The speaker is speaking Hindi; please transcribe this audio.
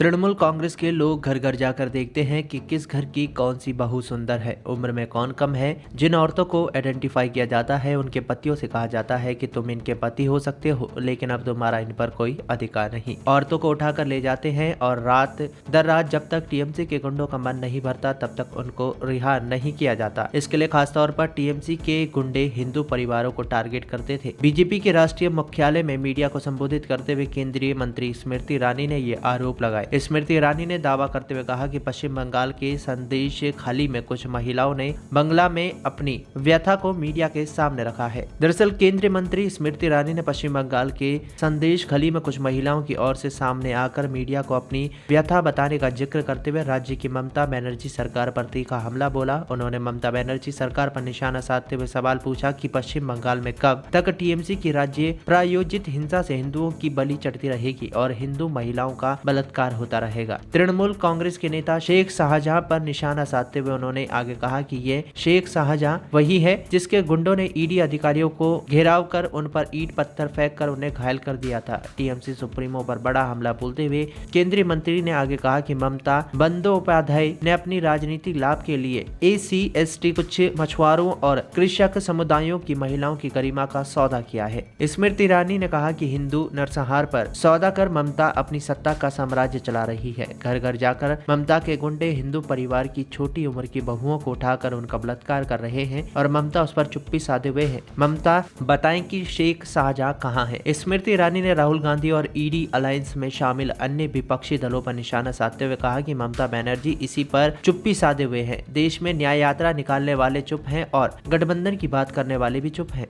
तृणमूल कांग्रेस के लोग घर घर जाकर देखते हैं कि किस घर की कौन सी बहू सुंदर है, उम्र में कौन कम है। जिन औरतों को आइडेंटिफाई किया जाता है उनके पतियों से कहा जाता है कि तुम इनके पति हो सकते हो, लेकिन अब तुम्हारा इन पर कोई अधिकार नहीं। औरतों को उठाकर ले जाते हैं और रात दर रात जब तक टीएमसी के गुंडों का मन नहीं भरता तब तक उनको रिहा नहीं किया जाता। इसके लिए खासतौर पर टीएमसी के गुंडे हिंदू परिवारों को टारगेट करते थे। बीजेपी के राष्ट्रीय मुख्यालय में मीडिया को संबोधित करते हुए केंद्रीय मंत्री स्मृति ईरानी ने ये आरोप लगाए। स्मृति ईरानी ने दावा करते हुए कहा कि पश्चिम बंगाल के संदेश खाली में कुछ महिलाओं ने बंगला में अपनी व्यथा को मीडिया के सामने रखा है। दरअसल केंद्रीय मंत्री स्मृति ईरानी ने पश्चिम बंगाल के संदेश खाली में कुछ महिलाओं की ओर से सामने आकर मीडिया को अपनी व्यथा बताने का जिक्र करते हुए राज्य की ममता बनर्जी सरकार पर तीखा हमला बोला। उन्होंने ममता बनर्जी सरकार पर निशाना साधते हुए सवाल पूछा कि पश्चिम बंगाल में कब तक टीएमसी की राज्य प्रायोजित हिंसा से हिंदुओं की बलि चढ़ती रहेगी और हिंदू महिलाओं का बलात्कार होता रहेगा। तृणमूल कांग्रेस के नेता शेख शाहजहां पर निशाना साधते हुए उन्होंने आगे कहा कि ये शेख शाहजहां वही है जिसके गुंडों ने ईडी अधिकारियों को घेराव कर उन पर ईंट पत्थर फेंक कर उन्हें घायल कर दिया था। टीएमसी सुप्रीमो पर बड़ा हमला बोलते हुए केंद्रीय मंत्री ने आगे कहा कि ममता बंदोपाध्याय ने अपनी राजनीतिक लाभ के लिए एसी/एसटी, कुछ मछुआरों और कृषक समुदायों की महिलाओं की गरिमा का सौदा किया है। स्मृति ईरानी ने कहा कि हिंदू नरसंहार पर सौदा कर ममता अपनी सत्ता का साम्राज्य चला रही है। घर घर जाकर ममता के गुंडे हिंदू परिवार की छोटी उम्र की बहुओं को उठाकर उनका बलात्कार कर रहे हैं और ममता उस पर चुप्पी साधे हुए है। ममता बताएं कि शेख शाहजहां कहां है। स्मृति ईरानी ने राहुल गांधी और ईडी अलायंस में शामिल अन्य विपक्षी दलों पर निशाना साधते हुए कहा कि ममता बनर्जी इसी पर चुप्पी साधे हुए हैं। देश में न्याय यात्रा निकालने वाले चुप हैं और गठबंधन की बात करने वाले भी चुप हैं।